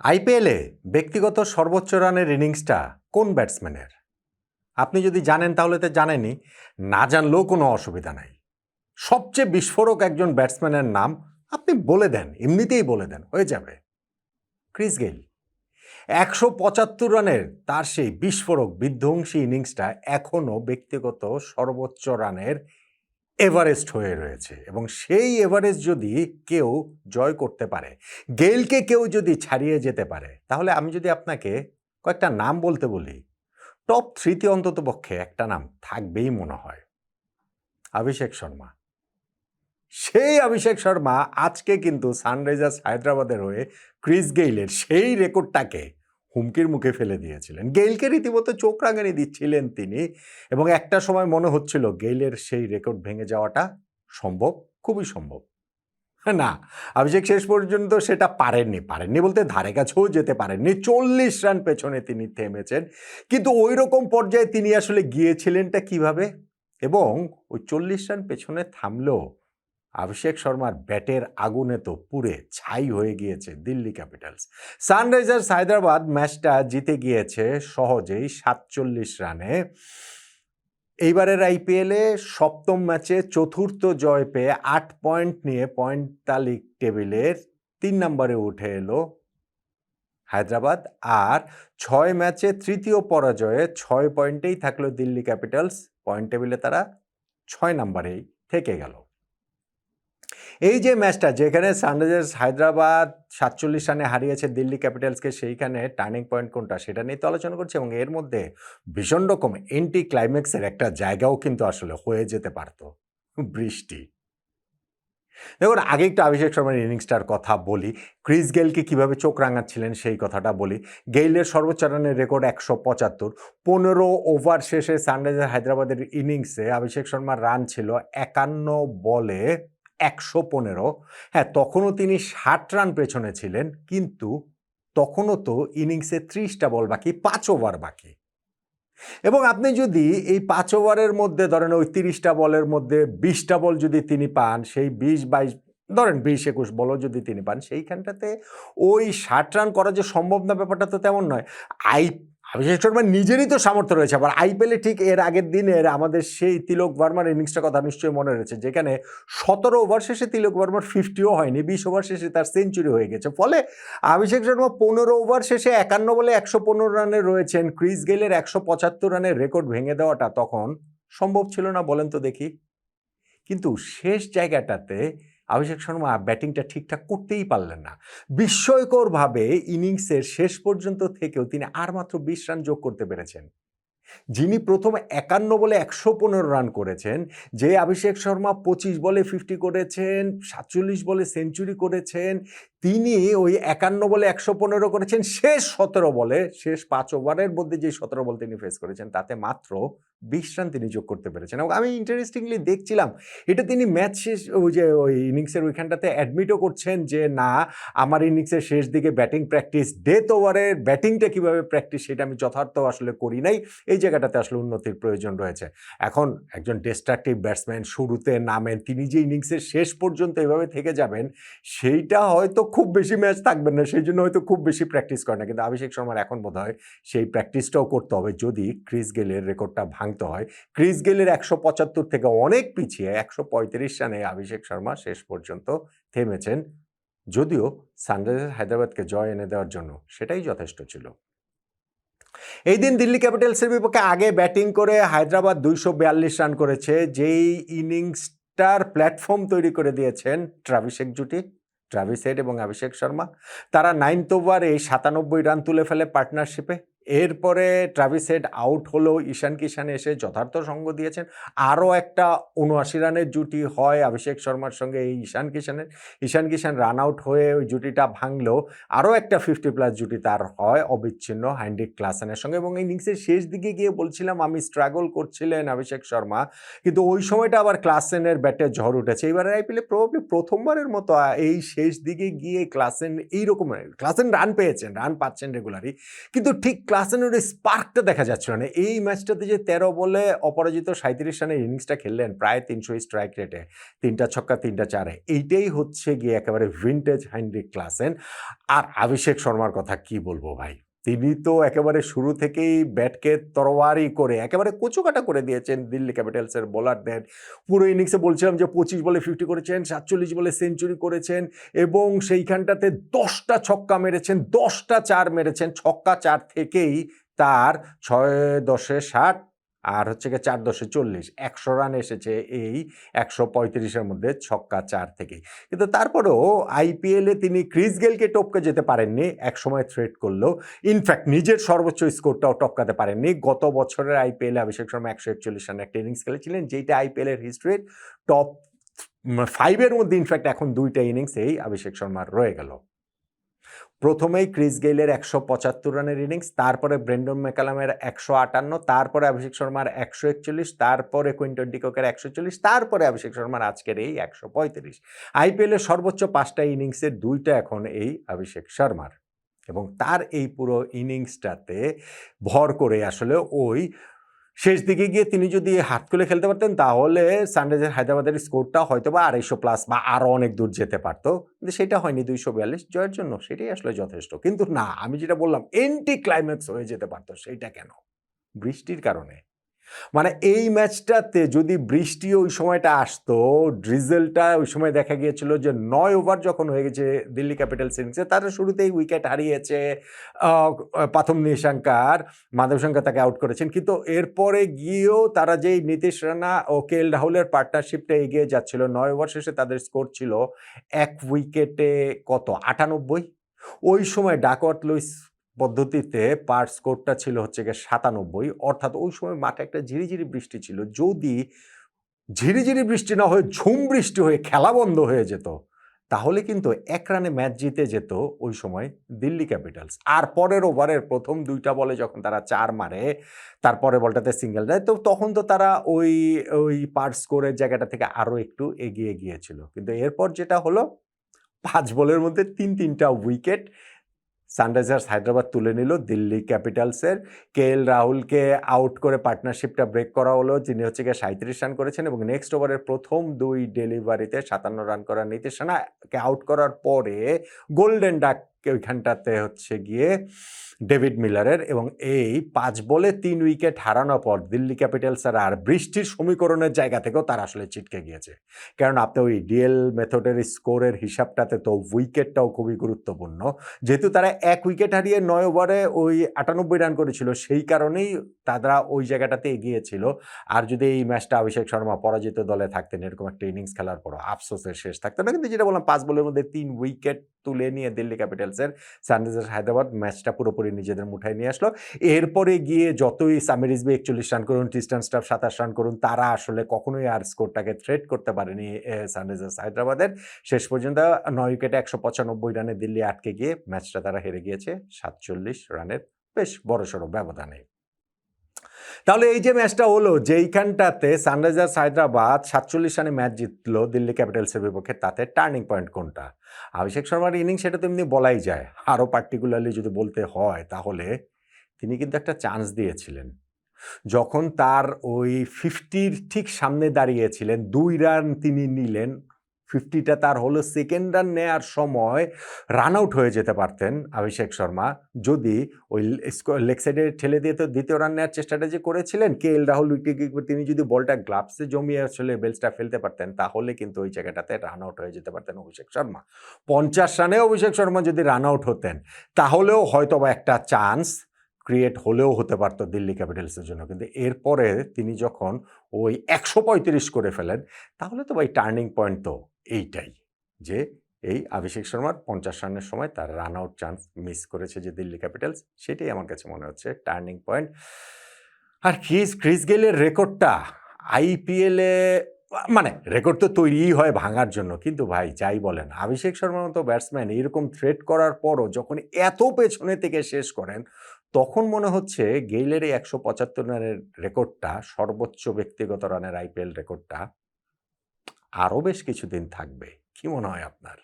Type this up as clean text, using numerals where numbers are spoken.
আইপিএলে ব্যক্তিগত সর্বোচ্চ রানের ইনিংসটা কোন ব্যাটসম্যানের? আপনি যদি জানেন তাহলে তো জানেনই, না জানলেও কোনো অসুবিধা নাই। সবচেয়ে বিস্ফোরক একজন ব্যাটসম্যানের নাম আপনি বলে দেন, এমনিতেই বলে দেন, হয়ে যাবে। ক্রিস গেইল ১৭৫ রানের তার সেই বিস্ফোরক বিধ্বংসী ইনিংসটা এখনও ব্যক্তিগত সর্বোচ্চ রানের এভারেস্ট হয়ে রয়েছে এবং সেই এভারেস্ট যদি কেউ জয় করতে পারে, গেইলকে কেউ যদি ছাড়িয়ে যেতে পারে, তাহলে আমি যদি আপনাকে কয়েকটা নাম বলতে বলি, টপ 3-তে অন্ততপক্ষে একটা নাম থাকবেই মনে হয়। অভিষেক শর্মা। সেই অভিষেক শর্মা আজকে কিন্তু সানরাইজার্স হায়দ্রাবাদের হয়ে ক্রিস গেইলের সেই রেকর্ডটাকে হুমকির মুখে ফেলে দিয়েছিলেন। গেইলকে রীতিমতো চোখ রাঙানি দিচ্ছিলেন তিনি এবং একটা সময় মনে হচ্ছিল গেইলের সেই রেকর্ড ভেঙে যাওয়াটা সম্ভব, খুবই সম্ভব। না, অভিষেক শেষ পর্যন্ত সেটা পারেননি বলতে ধারে কাছেও যেতে পারেননি। 40 রান পেছনে তিনি থেমেছেন। কিন্তু ওইরকম পর্যায়ে তিনি আসলে গিয়েছিলেনটা কিভাবে? এবং ওই 40 রান পেছনে থামলেও অভিষেক শর্মার ব্যাটের আগুনে তো পুড়ে ছাই হয়ে গিয়েছে দিল্লি ক্যাপিটালস। সানরাইজার্স হায়দ্রাবাদ ম্যাচটা জিতে গিয়েছে সহজেই 47 রানে। এইবারের আইপিএলে সপ্তম ম্যাচে চতুর্থ জয় পেয়ে 8 পয়েন্ট নিয়ে পয়েন্ট তালিক টেবিলের 3 নম্বরে উঠে এলো হায়দ্রাবাদ। আর 6 ম্যাচে তৃতীয় পরাজয়ে 6 পয়েন্টেই থাকলো দিল্লি ক্যাপিটালস। পয়েন্ট টেবিলে তারা 6 নম্বরেই থেকে গেল। এই যে ম্যাচটা যেখানে সানরাইজার্স হায়দ্রাবাদ 47 রানে হারিয়েছে দিল্লি ক্যাপিটালসকে, সেইখানে টার্নিং পয়েন্ট কোনটা সেটা নিয়ে তো আলোচনা করছি এবং এর মধ্যে ভীষণ রকম এন্টি ক্লাইম্যাক্সের একটা জায়গাও কিন্তু আসলে হয়ে যেতে পারত, বৃষ্টি। দেখুন, আগে একটু অভিষেক শর্মার ইনিংসটার কথা বলি। ক্রিস গেইলকে কীভাবে চোখ রাঙাচ্ছিলেন সেই কথাটা বলি। গেইলের সর্বোচ্চ রানের রেকর্ড ১৭৫। ১৫ ওভার শেষে সানরাইজার্স হায়দ্রাবাদের ইনিংসে অভিষেক শর্মার রান ছিল ৫১ বলে ১১৫। হ্যাঁ, তখনও তিনি ৬০ রান পেছনে ছিলেন, কিন্তু তখনও তো ইনিংসে ৩০টা বল বাকি, ৫ ওভার বাকি। এবং আপনি যদি এই ৫ ওভারের মধ্যে ধরেন ওই ৩০টা বলের মধ্যে ২০টা বল যদি তিনি পান, সেই ২০-২২ ধরেন ২০-২১ বলও যদি তিনি পান, সেইখানটাতে ওই ৬০ রান করা যে সম্ভব না ব্যাপারটা তো তেমন নয়। অভিষেক শর্মার নিজেরই তো সামর্থ্য রয়েছে। আবার আইপিএলে ঠিক এর আগের দিনের আমাদের সেই তিলক ভার্মার ইনিংসটার কথা নিশ্চয়ই মনে রয়েছে, যেখানে ১৭ ওভার শেষে তিলক ভার্মার 50ও হয়নি, ২০ ওভার শেষে তার সেঞ্চুরি হয়ে গেছে। ফলে অভিষেক শর্মা ১৫ ওভার শেষে ৫১ বলে ১১৫ রানে রয়েছেন। ক্রিস গেইলের ১৭৫ রানের রেকর্ড ভেঙে দেওয়াটা তখন সম্ভব ছিল না, বলেন তো দেখি। কিন্তু শেষ জায়গাটাতে অভিষেক শর্মা ব্যাটিংটা ঠিকঠাক করতেই পারলেন না। বিস্ময়করভাবে ইনিংসের শেষ পর্যন্ত থেকেও তিনি আর মাত্র ২০ রান যোগ করতে পেরেছেন। যিনি প্রথমে ৫১ বলে ১১৫ রান করেছেন, যে অভিষেক শর্মা ২৫ বলে 50 করেছেন, ৪৭ বলে সেঞ্চুরি করেছেন, তিনি ওই ৫১ বলে ১১৫ করেছেন শেষ ১৭ বলে। শেষ ৫ ওভারের মধ্যে যে ১৭ বল তিনি ফেস করেছেন, তাতে মাত্র ২০ রান তিনি যোগ করতে পেরেছেন। এবং আমি ইন্টারেস্টিংলি দেখছিলাম, এটা তিনি ম্যাচ শেষ ওই ইনিংসের ওইখানটাতে অ্যাডমিটও করছেন যে, না, আমার ইনিংসের শেষ দিকে ব্যাটিং প্র্যাকটিস, ডেথ ওভারের ব্যাটিংটা কীভাবে প্র্যাকটিস সেটা আমি যথার্থ আসলে করি নাই। এই জায়গাটাতে আসলে উন্নতির প্রয়োজন রয়েছে। এখন একজন ডিস্ট্রাকটিভ ব্যাটসম্যান শুরুতে নামেন, তিনি যে ইনিংসের শেষ পর্যন্ত এভাবে থেকে যাবেন, সেইটা হয়তো খুব বেশি ম্যাচ থাকবেন না, সেই জন্য হয়তো খুব বেশি প্র্যাকটিস করে না। কিন্তু অভিষেক শর্মার এখন বোধহয় সেই প্র্যাকটিসটাও করতে হবে যদি ক্রিস গেইলের রেকর্ডটা ভাঙতে হয়। ক্রিস গেইলের ১৭৫ থেকে অনেক পিছিয়ে ১৩৫ রানে অভিষেক শর্মা শেষ পর্যন্ত থেমেছেন। যদিও সানরাইজার্স হায়দ্রাবাদকে জয় এনে দেওয়ার জন্য সেটাই যথেষ্ট ছিল। এই দিন দিল্লি ক্যাপিটালসের বিপক্ষে আগে ব্যাটিং করে হায়দ্রাবাদ ২৪২ রান করেছে, যেই ইনিংসটার প্ল্যাটফর্ম তৈরি করে দিয়েছেন ট্রাভিস হেড জুটি, ট্রাভিস হেড এবং অভিষেক শর্মা। তারা 9th ওভারে ৯৭ রান তুলে ফেলে পার্টনারশিপে। এরপরে ট্রাভিস হেড আউট হলেও ঈশান কিষান এসে যথার্থ সঙ্গ দিয়েছেন। আরও একটা ৭৯ রানের জুটি হয় অভিষেক শর্মার সঙ্গে এই ঈশান কিষানের। ঈশান কিষান রান আউট হয়ে ওই জুটিটা ভাঙলেও আরও একটা 50+ জুটি তার হয় অবিচ্ছিন্ন হেনরিক ক্লাসেনের সঙ্গে। এবং ইনিংসের শেষ দিকে গিয়ে বলছিলাম আমি স্ট্রাগল করছিলেন অভিষেক শর্মা, কিন্তু ওই সময়টা আবার ক্লাসেনের ব্যাটে ঝড় উঠেছে। এবারের আইপিএলে প্রবাবলি প্রথমবারের মতো এই শেষ দিকে গিয়ে ক্লাসেন এইরকম, ক্লাসেন রান পেয়েছেন, রান পাচ্ছেন রেগুলারই, কিন্তু ঠিক ক্লাসেনের ওই স্পার্কটা দেখা যাচ্ছিল না। এই ম্যাচটাতে যে 13 বলে অপরাজিত 37 রানের ইনিংসটা খেললেন প্রায় 300 স্ট্রাইক রেটে, 3টা ছক্কা 3টা চারে, এইটাই হচ্ছে গিয়ে একেবারে ভিন্টেজ হেনরিক ক্লাসেন। আর অভিষেক শর্মার কথা কি বলবো ভাই, তিনি তো একেবারে শুরু থেকেই ব্যাটকে তরবারি করে একেবারে কুচোকাটা করে দিয়েছেন দিল্লি ক্যাপিটালসের বোলারদের। পুরো ইনিংসে বলছিলাম যে 25 বলে 50 করেছেন, 47 বলে সেঞ্চুরি করেছেন এবং সেইখানটাতে 10টা ছক্কা মেরেছেন, 10টা চার মেরেছেন। ছক্কা চার থেকেই তার 6-10-এ 60 আর হচ্ছে গিয়ে 4-10-এ 40, 100 রান এসেছে এই 135-এর মধ্যে ছক্কা চার থেকেই। কিন্তু তারপরেও আইপিএলে তিনি ক্রিস গেলকে টপকে যেতে পারেননি, একসময় থ্রেট করলেও। ইনফ্যাক্ট নিজের সর্বোচ্চ স্কোরটাও টপকাতে পারেননি। গত বছরের আইপিএলে অভিষেক শর্মা 141 রানের একটা ইনিংস খেলেছিলেন, যেটা আইপিএলের হিস্ট্রির টপ 5-এর মধ্যে। ইনফ্যাক্ট এখন 2টা ইনিংস এই অভিষেক শর্মার রয়ে গেল। প্রথমেই ক্রিস গেইলের 175 রানের ইনিংস, তারপরে ব্রেন্ডন ম্যাকালামের 158, তারপরে অভিষেক শর্মার 141, তারপরে কুইন্টন ডিককের 140, তারপরে অভিষেক শর্মার আজকের এই 135। আইপিএলের সর্বোচ্চ 5টা ইনিংসের 2টা এখন এই অভিষেক শর্মার, এবং তার এই পুরো ইনিংসটাতে ভর করে আসলে ওই শেষ দিকে গিয়ে তিনি যদি হাত খুলে খেলতে পারতেন তাহলে সানরাইজার্স হায়দ্রাবাদের স্কোরটা হয়তো বা 250+ বা আরও অনেক দূর যেতে পারতো, কিন্তু সেটা হয়নি। 242 জয়ের জন্য সেটাই আসলে যথেষ্ট। কিন্তু না, আমি যেটা বললাম এন্টি ক্লাইম্যাক্স হয়ে যেতে পারতো, সেইটা কেন? বৃষ্টির কারণে। মানে এই ম্যাচটাতে যদি বৃষ্টি ওই সময়টা আসতো, ড্রিজেলটা ওই সময় দেখা গিয়েছিল যে 9 ওভার যখন হয়ে গেছে দিল্লি ক্যাপিটালস ইনিংসে, তারা শুরুতেই উইকেট হারিয়েছে। প্রথম নিশাঙ্কার মাধবশঙ্কর তাকে আউট করেছেন, কিন্তু এরপরে গিয়েও তারা যেই নীতিশ রানা ও কেএল রাহুলের পার্টনারশিপটা এগিয়ে যাচ্ছিল, 9 ওভার শেষে তাদের স্কোর ছিল 1 উইকেটে কত 98। ওই সময় ডাকওয়ার্থ লুইস পদ্ধতিতে পার স্কোরটা ছিল হচ্ছে গিয়ে 97। অর্থাৎ ওই সময় মাঠে একটা ঝিরিঝিরি বৃষ্টি ছিল। যদি ঝিরিঝিরি বৃষ্টি না হয়ে ঝুম বৃষ্টি হয়ে খেলা বন্ধ হয়ে যেত, তাহলে কিন্তু 1 রানে ম্যাচ জিতে যেত ওই সময় দিল্লি ক্যাপিটালস। আর পরের ওভারের প্রথম 2টা বলে যখন তারা 4 মারে, তারপরের বলটাতে সিঙ্গেল দেয়, তো তখন তো তারা ওই পার স্কোরের জায়গাটা থেকে আরও একটু এগিয়ে গিয়েছিল। কিন্তু এরপর যেটা হলো, 5 বলের মধ্যে 3টা উইকেট সানরাইজার্স হায়দ্রাবাদ তুলে নিল দিল্লি ক্যাপিটালসের। কেএল রাহুলকে আউট করে পার্টনারশিপটা ব্রেক করা হলো, যিনি হচ্ছে গিয়ে 37 রান করেছেন, এবং নেক্সট ওভারের প্রথম 2 ডেলিভারিতে 57 রান করা নীতিশ রানাকে আউট করার পরে গোল্ডেন ডাক ওইখানটাতে হচ্ছে গিয়ে ডেভিড মিলারের। এবং এই 5 বলে 3 উইকেট হারানোর পর দিল্লি ক্যাপিটালস আর বৃষ্টির সমীকরণের জায়গা থেকেও তারা আসলে ছিটকে গিয়েছে। কারণ আপনি ওই ডিএল মেথডের স্কোরের হিসাবটাতে তো উইকেটটাও খুবই গুরুত্বপূর্ণ। যেহেতু তারা 1 উইকেট হারিয়ে 9 ওভারে ওই 98 রান করেছিল, সেই কারণেই তারা ওই জায়গাটাতে এগিয়েছিল। আর যদি এই ম্যাচটা অভিষেক শর্মা পরাজিত দলে থাকতেন, এরকম একটা ইনিংস খেলার পরও আফসোসের শেষ থাকতো না। কিন্তু যেটা বললাম, 5 বলের মধ্যে 3 উইকেট তুলে নিয়ে দিল্লি ক্যাপিটালসের সানরাইজার্স হায়দ্রাবাদ ম্যাচটা পুরোপুরি নিজেদের মুঠায় নিয়ে আসলো। এরপরে গিয়ে যতই সামির রিজভী 41 রান করুন, ট্রিস্টান স্টাফ 27 রান করুন, তারা আসলে কখনোই আর স্কোরটাকে থ্রেট করতে পারেনি সানরাইজার্স হায়দ্রাবাদের। শেষ পর্যন্ত 9 উইকেটে 195 রানে দিল্লি আটকে গিয়ে ম্যাচটা তারা হেরে গিয়েছে 47 রানের বেশ বড়সড় ব্যবধানে। তাহলে এই যে ম্যাচটা হলো, যেইখানটাতে সানরাইজার্স হায়দ্রাবাদ 47 রানে ম্যাচ জিতলো দিল্লি ক্যাপিটালসের বিপক্ষে, তাতে টার্নিং পয়েন্ট কোনটা? অভিষেক শর্মার ইনিংস, সেটা তো এমনি বলাই যায়। আরও পার্টিকুলারলি যদি বলতে হয়, তাহলে তিনি কিন্তু একটা চান্স দিয়েছিলেন। যখন তার ওই 50-র ঠিক সামনে দাঁড়িয়েছিলেন, 2 রান তিনি নিলেন, 50টা তার হলো, সেকেন্ড রান নেয়ার সময় রান আউট হয়ে যেতে পারতেন অভিষেক শর্মা, যদি ওই লেগ সাইডে ঠেলে দিয়ে তো দ্বিতীয় রান নেওয়ার চেষ্টাটা যে করেছিলেন, কেএল রাহুল উইকেট কিপার, তিনি যদি বলটা গ্লাভসে জমিয়ে আসলে বেলসটা ফেলতে পারতেন, তাহলে কিন্তু ওই জায়গাটাতে রান আউট হয়ে যেতে পারতেন অভিষেক শর্মা। 50 রানে অভিষেক শর্মা যদি রান আউট হতেন, তাহলেও হয়তো বা একটা চান্স ক্রিয়েট হলেও হতে পারত দিল্লি ক্যাপিটালসের জন্য। কিন্তু এরপরে তিনি যখন ওই 135 করে ফেলেন, তাহলে তো ভাই টার্নিং পয়েন্ট তো এইটাই, যে এই অভিষেক শর্মার 50 রানের সময় তার রান আউট চান্স মিস করেছে যে দিল্লি ক্যাপিটালস, সেটাই আমার কাছে মনে হচ্ছে টার্নিং পয়েন্ট। আর ক্রিস গেইলের রেকর্ডটা আইপিএলে, মানে রেকর্ড তো তৈরিই হয় ভাঙার জন্য, কিন্তু ভাই যাই বলেন, অভিষেক শর্মার মতো ব্যাটসম্যান এরকম থ্রেট করার পরও যখন এত পেছনে থেকে শেষ করেন, তখন মনে হচ্ছে গেইলের এই 175 রানের রেকর্ডটা, সর্বোচ্চ ব্যক্তিগত রানের আইপিএল রেকর্ডটা, আরও বেশ কিছুদিন থাকবে। কি মনে হয় আপনার?